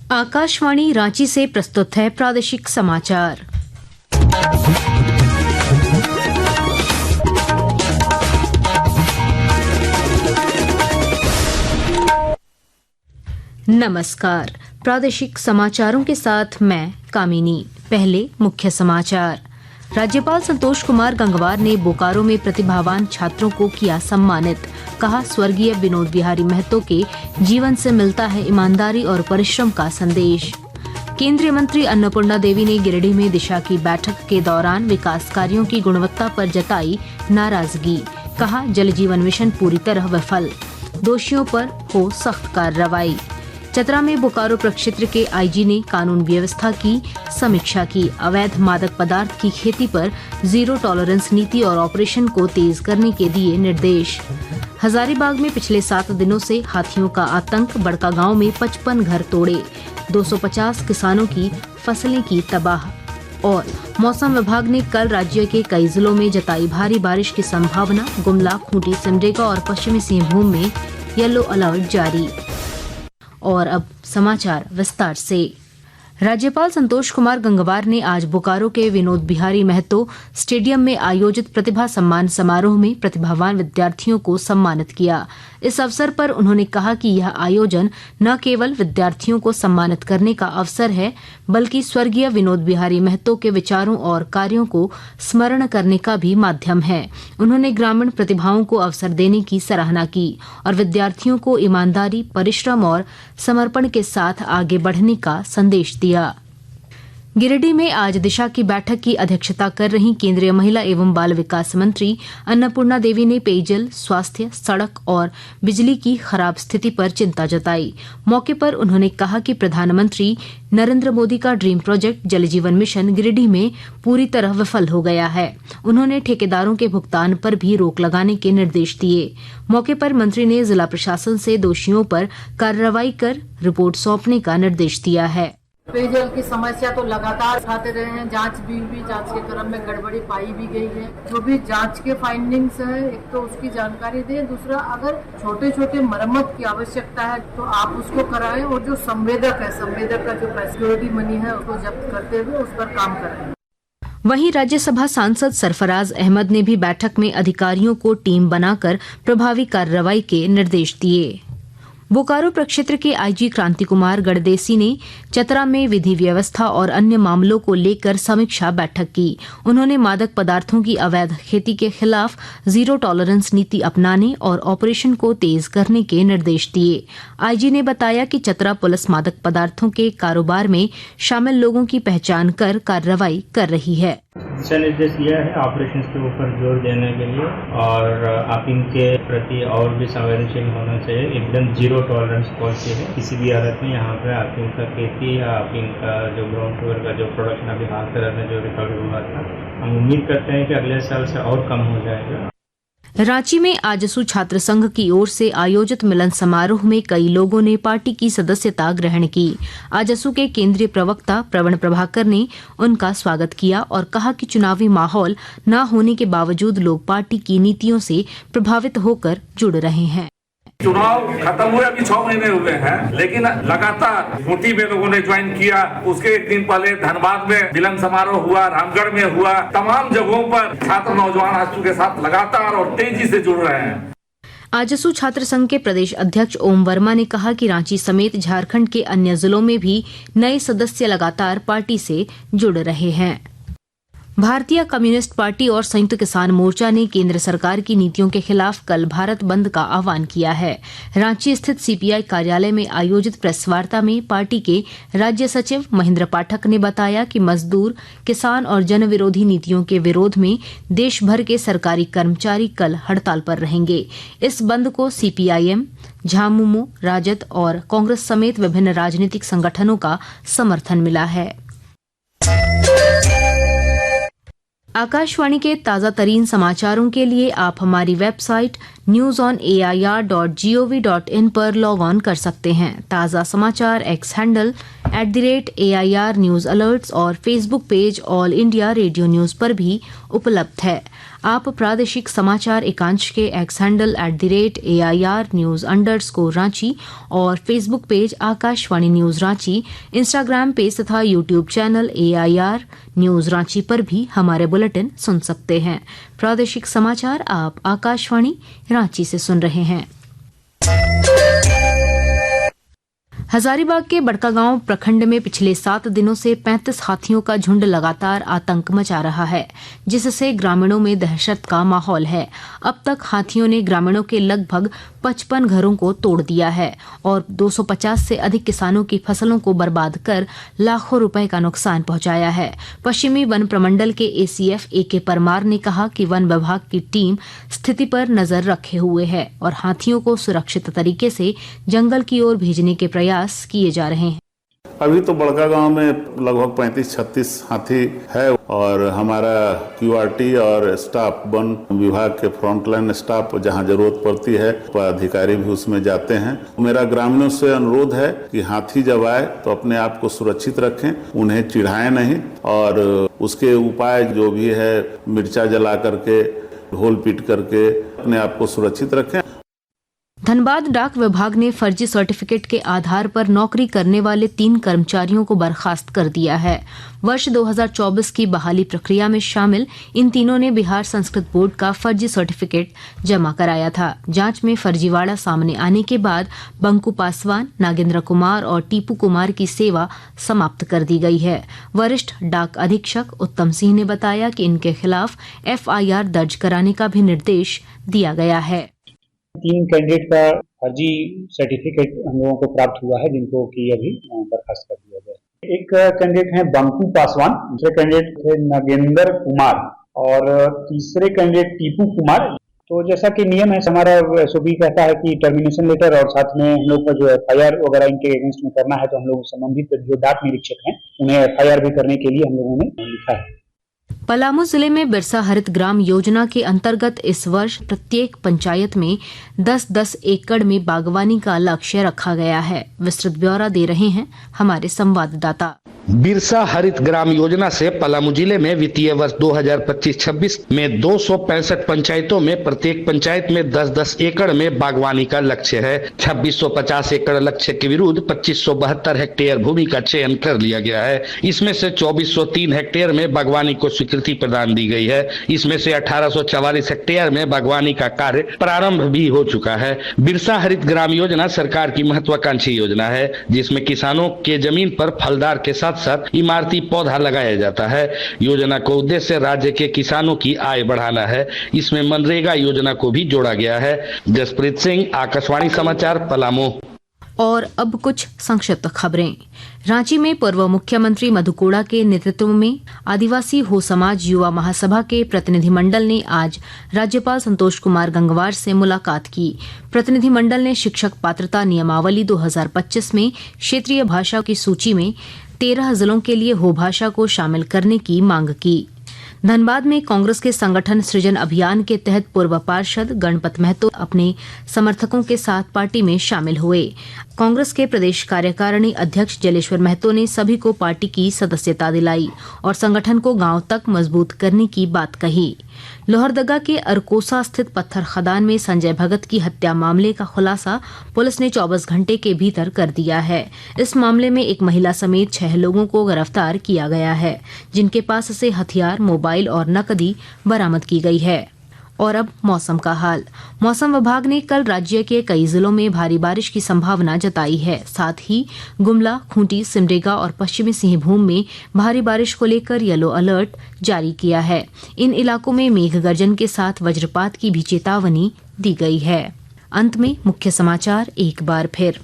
आकाशवाणी रांची से प्रस्तुत है प्रादेशिक समाचार। नमस्कार, प्रादेशिक समाचारों के साथ मैं कामिनी। पहले मुख्य समाचार। राज्यपाल संतोष कुमार गंगवार ने बोकारो में प्रतिभावान छात्रों को किया सम्मानित। कहा, स्वर्गीय विनोद बिहारी महतो के जीवन से मिलता है ईमानदारी और परिश्रम का संदेश। केंद्रीय मंत्री अन्नपूर्णा देवी ने गिरिडीह में दिशा की बैठक के दौरान विकास कार्यों की गुणवत्ता पर जताई नाराजगी। कहा, जल जीवन मिशन पूरी तरह विफल, दोषियों पर हो सख्त कार्रवाई। चतरा में बोकारो प्रक्षेत्र के आईजी ने कानून व्यवस्था की समीक्षा की। अवैध मादक पदार्थ की खेती पर जीरो टॉलरेंस नीति और ऑपरेशन को तेज करने के दिए निर्देश। हजारीबाग में पिछले 7 दिनों से हाथियों का आतंक, बड़का गांव में 55 घर तोड़े, 250 किसानों की फसलें की तबाह। और मौसम विभाग ने कल राज्य के कई जिलों में जताई भारी बारिश की संभावना। गुमला, खूंटी, सिमडेगा और पश्चिमी सिंहभूम में येलो अलर्ट जारी। और अब समाचार विस्तार से। राज्यपाल संतोष कुमार गंगवार ने आज बोकारो के विनोद बिहारी महतो स्टेडियम में आयोजित प्रतिभा सम्मान समारोह में प्रतिभावान विद्यार्थियों को सम्मानित किया। इस अवसर पर उन्होंने कहा कि यह आयोजन न केवल विद्यार्थियों को सम्मानित करने का अवसर है, बल्कि स्वर्गीय विनोद बिहारी महतो के विचारों और कार्यों को स्मरण करने का भी माध्यम है। उन्होंने ग्रामीण प्रतिभाओं को अवसर देने की सराहना की और विद्यार्थियों को ईमानदारी, परिश्रम और समर्पण के साथ आगे बढ़ने का संदेश दिया। गिरिडीह में आज दिशा की बैठक की अध्यक्षता कर रही केंद्रीय महिला एवं बाल विकास मंत्री अन्नपूर्णा देवी ने पेयजल, स्वास्थ्य, सड़क और बिजली की खराब स्थिति पर चिंता जताई। मौके पर उन्होंने कहा कि प्रधानमंत्री नरेंद्र मोदी का ड्रीम प्रोजेक्ट जल जीवन मिशन गिरिडीह में पूरी तरह विफल हो गया है। उन्होंने ठेकेदारों के भुगतान पर भी रोक लगाने के निर्देश दिए। मौके पर मंत्री ने जिला प्रशासन से दोषियों पर कार्रवाई कर रिपोर्ट सौंपने का निर्देश दिया है। पेयजल की समस्या तो लगातार उठाते रहे हैं। जांच के क्रम में गड़बड़ी पाई भी गई है। जो भी जांच के फाइंडिंग्स है, एक तो उसकी जानकारी दें, दूसरा अगर छोटे छोटे मरम्मत की आवश्यकता है तो आप उसको कराएं और जो संवेदक का जो सिक्योरिटी मनी है उसको जब्त करते हुए उस पर काम करें। वहीं राज्यसभा सांसद सरफराज अहमद ने भी बैठक में अधिकारियों को टीम बनाकर प्रभावी कार्रवाई के निर्देश दिए। बोकारो प्रक्षेत्र के आईजी क्रांति कुमार गणदेसी ने चतरा में विधि व्यवस्था और अन्य मामलों को लेकर समीक्षा बैठक की। उन्होंने मादक पदार्थों की अवैध खेती के खिलाफ जीरो टॉलरेंस नीति अपनाने और ऑपरेशन को तेज करने के निर्देश दिए। आईजी ने बताया कि चतरा पुलिस मादक पदार्थों के कारोबार में शामिल लोगों की पहचान कर कार्रवाई कर रही है। दिशा निर्देश यह है ऑपरेशन के ऊपर जोर देने के लिए, और आप इनके प्रति और भी संवेदनशील होना चाहिए। एकदम जीरो टॉलरेंस पॉलिसी है। किसी भी हालत में यहाँ पे आप इनका खेती या आप इनका जो ग्राउंड फ्लोर का जो प्रोडक्शन अभी हाल तरह में जो रिकॉर्ड हुआ था, हम उम्मीद करते हैं कि अगले साल से और कम हो जाएगा। रांची में आजसू छात्र संघ की ओर से आयोजित मिलन समारोह में कई लोगों ने पार्टी की सदस्यता ग्रहण की। आजसू के केंद्रीय प्रवक्ता प्रवीण प्रभाकर ने उनका स्वागत किया और कहा कि चुनावी माहौल न होने के बावजूद लोग पार्टी की नीतियों से प्रभावित होकर जुड़ रहे हैं। चुनाव खत्म हुए अभी 6 महीने हुए हैं, लेकिन लगातार खूंटी में लोगों ने ज्वाइन किया। उसके एक दिन पहले धनबाद में मिलन समारोह हुआ, रामगढ़ में हुआ। तमाम जगहों पर छात्र नौजवान आजसू के साथ लगातार और तेजी से जुड़ रहे हैं। आजसू छात्र संघ के प्रदेश अध्यक्ष ओम वर्मा ने कहा कि रांची समेत झारखंड के अन्य जिलों में भी नए सदस्य लगातार पार्टी से जुड़ रहे हैं। भारतीय कम्युनिस्ट पार्टी और संयुक्त किसान मोर्चा ने केंद्र सरकार की नीतियों के खिलाफ कल भारत बंद का आह्वान किया है। रांची स्थित सीपीआई कार्यालय में आयोजित प्रेस वार्ता में पार्टी के राज्य सचिव महेंद्र पाठक ने बताया कि मजदूर, किसान और जन विरोधी नीतियों के विरोध में देश भर के सरकारी कर्मचारी कल हड़ताल पर रहेंगे। इस बंद को सीपीआईएम, झामुमो, राजद और कांग्रेस समेत विभिन्न राजनीतिक संगठनों का समर्थन मिला है। आकाशवाणी के ताज़ा तरीन समाचारों के लिए आप हमारी वेबसाइट newsonair.gov.in पर लॉग ऑन कर सकते हैं। ताज़ा समाचार X handle @AIR news alerts और Facebook page All India Radio news पर भी उपलब्ध है। आप प्रादेशिक समाचार एकांश के X handle @AIR news_ Ranchi और Facebook page Akashvani news Ranchi, Instagram page तथा YouTube channel AIR news Ranchi पर भी हमारे बुलेटिन सुन सकते हैं। प्रादेशिक समाचार आप आकाशवाणी रांची से सुन रहे हैं। हजारीबाग के बड़कागांव प्रखंड में पिछले 7 दिनों से 35 हाथियों का झुंड लगातार आतंक मचा रहा है, जिससे ग्रामीणों में दहशत का माहौल है। अब तक हाथियों ने ग्रामीणों के लगभग 55 घरों को तोड़ दिया है और 250 से अधिक किसानों की फसलों को बर्बाद कर लाखों रुपए का नुकसान पहुंचाया है। पश्चिमी वन प्रमंडल के ACF AK परमार ने कहा कि वन विभाग की टीम स्थिति पर नजर रखे हुए है और हाथियों को सुरक्षित तरीके से जंगल की ओर भेजने के प्रयास किए जा रहे हैं। अभी तो बड़कागांव में लगभग 35-36 हाथी है और हमारा QRT और स्टाफ वन विभाग के फ्रंटलाइन स्टाफ जहां जरूरत पड़ती है अधिकारी भी उसमें जाते हैं। मेरा ग्रामीणों से अनुरोध है कि हाथी जब आए तो अपने आप को सुरक्षित रखें, उन्हें चिढ़ाएं नहीं और उसके उपाय जो भी है मिर्चा जला करके, ढोल पीट करके अपने आप को सुरक्षित रखें। धनबाद डाक विभाग ने फर्जी सर्टिफिकेट के आधार पर नौकरी करने वाले 3 कर्मचारियों को बर्खास्त कर दिया है। वर्ष 2024 की बहाली प्रक्रिया में शामिल इन तीनों ने बिहार संस्कृत बोर्ड का फर्जी सर्टिफिकेट जमा कराया था। जांच में फर्जीवाड़ा सामने आने के बाद बंकू पासवान, नागेंद्र कुमार और टीपू कुमार की सेवा समाप्त कर दी गई है। वरिष्ठ डाक अधीक्षक उत्तम सिंह ने बताया कि इनके खिलाफ FIR दर्ज कराने का भी निर्देश दिया गया है। 3 कैंडिडेट का फर्जी सर्टिफिकेट हम लोगों को प्राप्त हुआ है, जिनको कि अभी बर्खास्त कर दिया गया। एक कैंडिडेट है बंकू पासवान, दूसरे कैंडिडेट थे नागेंद्र कुमार और तीसरे कैंडिडेट टीपू कुमार। तो जैसा कि नियम है हमारा SOP कहता है कि टर्मिनेशन लेटर और साथ में हम लोग का जो FIR वगैरह इनके अगेंस्ट में करना है, तो हम लोग संबंधित जो डाक निरीक्षक हैं उन्हें FIR भी करने के लिए हम लोगों ने लिखा है। पलामू जिले में बिरसा हरित ग्राम योजना के अंतर्गत इस वर्ष प्रत्येक पंचायत में 10-10 एकड़ में बागवानी का लक्ष्य रखा गया है। विस्तृत ब्यौरा दे रहे हैं हमारे संवाददाता। बिरसा हरित ग्राम योजना से पलामू जिले में वित्तीय वर्ष 2025-26 में 265 पंचायतों में प्रत्येक पंचायत में 10-10 एकड़ में बागवानी का लक्ष्य है। 2650 एकड़ लक्ष्य के विरुद्ध 2572 हेक्टेयर भूमि का चयन कर लिया गया है। इसमें से 2403 हेक्टेयर में बागवानी को स्वीकृति प्रदान दी गई है। इसमें से 1844 हेक्टेयर में बागवानी का कार्य प्रारंभ भी हो चुका है। बिरसा हरित ग्राम योजना सरकार की महत्वाकांक्षी योजना है, जिसमें किसानों के जमीन पर फलदार के साथ इमारती पौधा लगाया जाता है। योजना का उद्देश्य राज्य के किसानों की आय बढ़ाना है। इसमें मनरेगा योजना को भी जोड़ा गया है। जसप्रीत सिंह, आकाशवाणी समाचार, पलामू। और अब कुछ संक्षिप्त खबरें। रांची में पूर्व मुख्यमंत्री मधु कोड़ा के नेतृत्व में आदिवासी हो समाज युवा महासभा के प्रतिनिधिमंडल ने आज राज्यपाल संतोष कुमार गंगवार से मुलाकात की। प्रतिनिधिमंडल ने शिक्षक पात्रता नियमावली 2025 में क्षेत्रीय भाषा की सूची में 13 जिलों के लिए हो भाषा को शामिल करने की मांग की। धनबाद में कांग्रेस के संगठन सृजन अभियान के तहत पूर्व पार्षद गणपत महतो अपने समर्थकों के साथ पार्टी में शामिल हुए। कांग्रेस के प्रदेश कार्यकारिणी अध्यक्ष जलेश्वर महतो ने सभी को पार्टी की सदस्यता दिलाई और संगठन को गांव तक मजबूत करने की बात कही। लोहरदगा के अरकोसा स्थित पत्थर खदान में संजय भगत की हत्या मामले का खुलासा पुलिस ने 24 घंटे के भीतर कर दिया है। इस मामले में एक महिला समेत 6 लोगों को गिरफ्तार किया गया है, जिनके पास से हथियार, मोबाइल और नकदी बरामद की गई है। और अब मौसम का हाल। मौसम विभाग ने कल राज्य के कई जिलों में भारी बारिश की संभावना जताई है। साथ ही गुमला, खूंटी, सिमडेगा और पश्चिमी सिंहभूम में भारी बारिश को लेकर येलो अलर्ट जारी किया है। इन इलाकों में मेघ गर्जन के साथ वज्रपात की भी चेतावनी दी गई है। अंत में मुख्य समाचार एक बार फिर।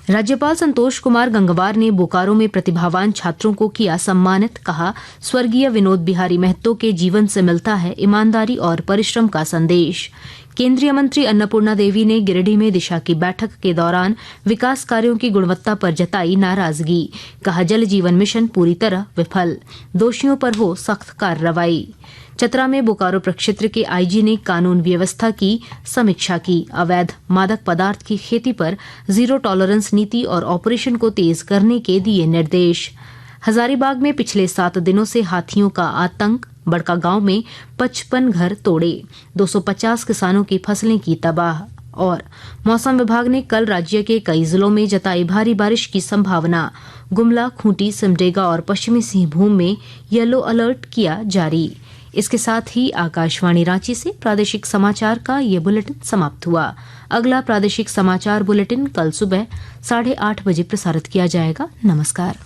राज्यपाल संतोष कुमार गंगवार ने बोकारो में प्रतिभावान छात्रों को किया सम्मानित। कहा, स्वर्गीय विनोद बिहारी महतो के जीवन से मिलता है ईमानदारी और परिश्रम का संदेश। केंद्रीय मंत्री अन्नपूर्णा देवी ने गिरिडीह में दिशा की बैठक के दौरान विकास कार्यों की गुणवत्ता पर जताई नाराजगी। कहा जल जीवन मिशन पूरी तरह विफल, दोषियों पर हो सख्त कार्रवाई। चतरा में बोकारो प्रक्षेत्र के आईजी ने कानून व्यवस्था की समीक्षा की। अवैध मादक पदार्थ की खेती पर जीरो टॉलरेंस नीति और ऑपरेशन को तेज करने के दिए निर्देश। हजारीबाग में पिछले 7 दिनों से हाथियों का आतंक, बड़का गांव में 55 घर तोड़े, 250 किसानों की फसलें की तबाह। और मौसम विभाग ने कल राज्य के कई जिलों में जताई भारी बारिश की संभावना। गुमला, खूंटी, सिमडेगा और पश्चिमी सिंहभूम में येलो अलर्ट किया जारी। इसके साथ ही आकाशवाणी रांची से प्रादेशिक समाचार का ये बुलेटिन समाप्त हुआ। अगला प्रादेशिक समाचार बुलेटिन कल सुबह 8:30 बजे प्रसारित किया जाएगा। नमस्कार।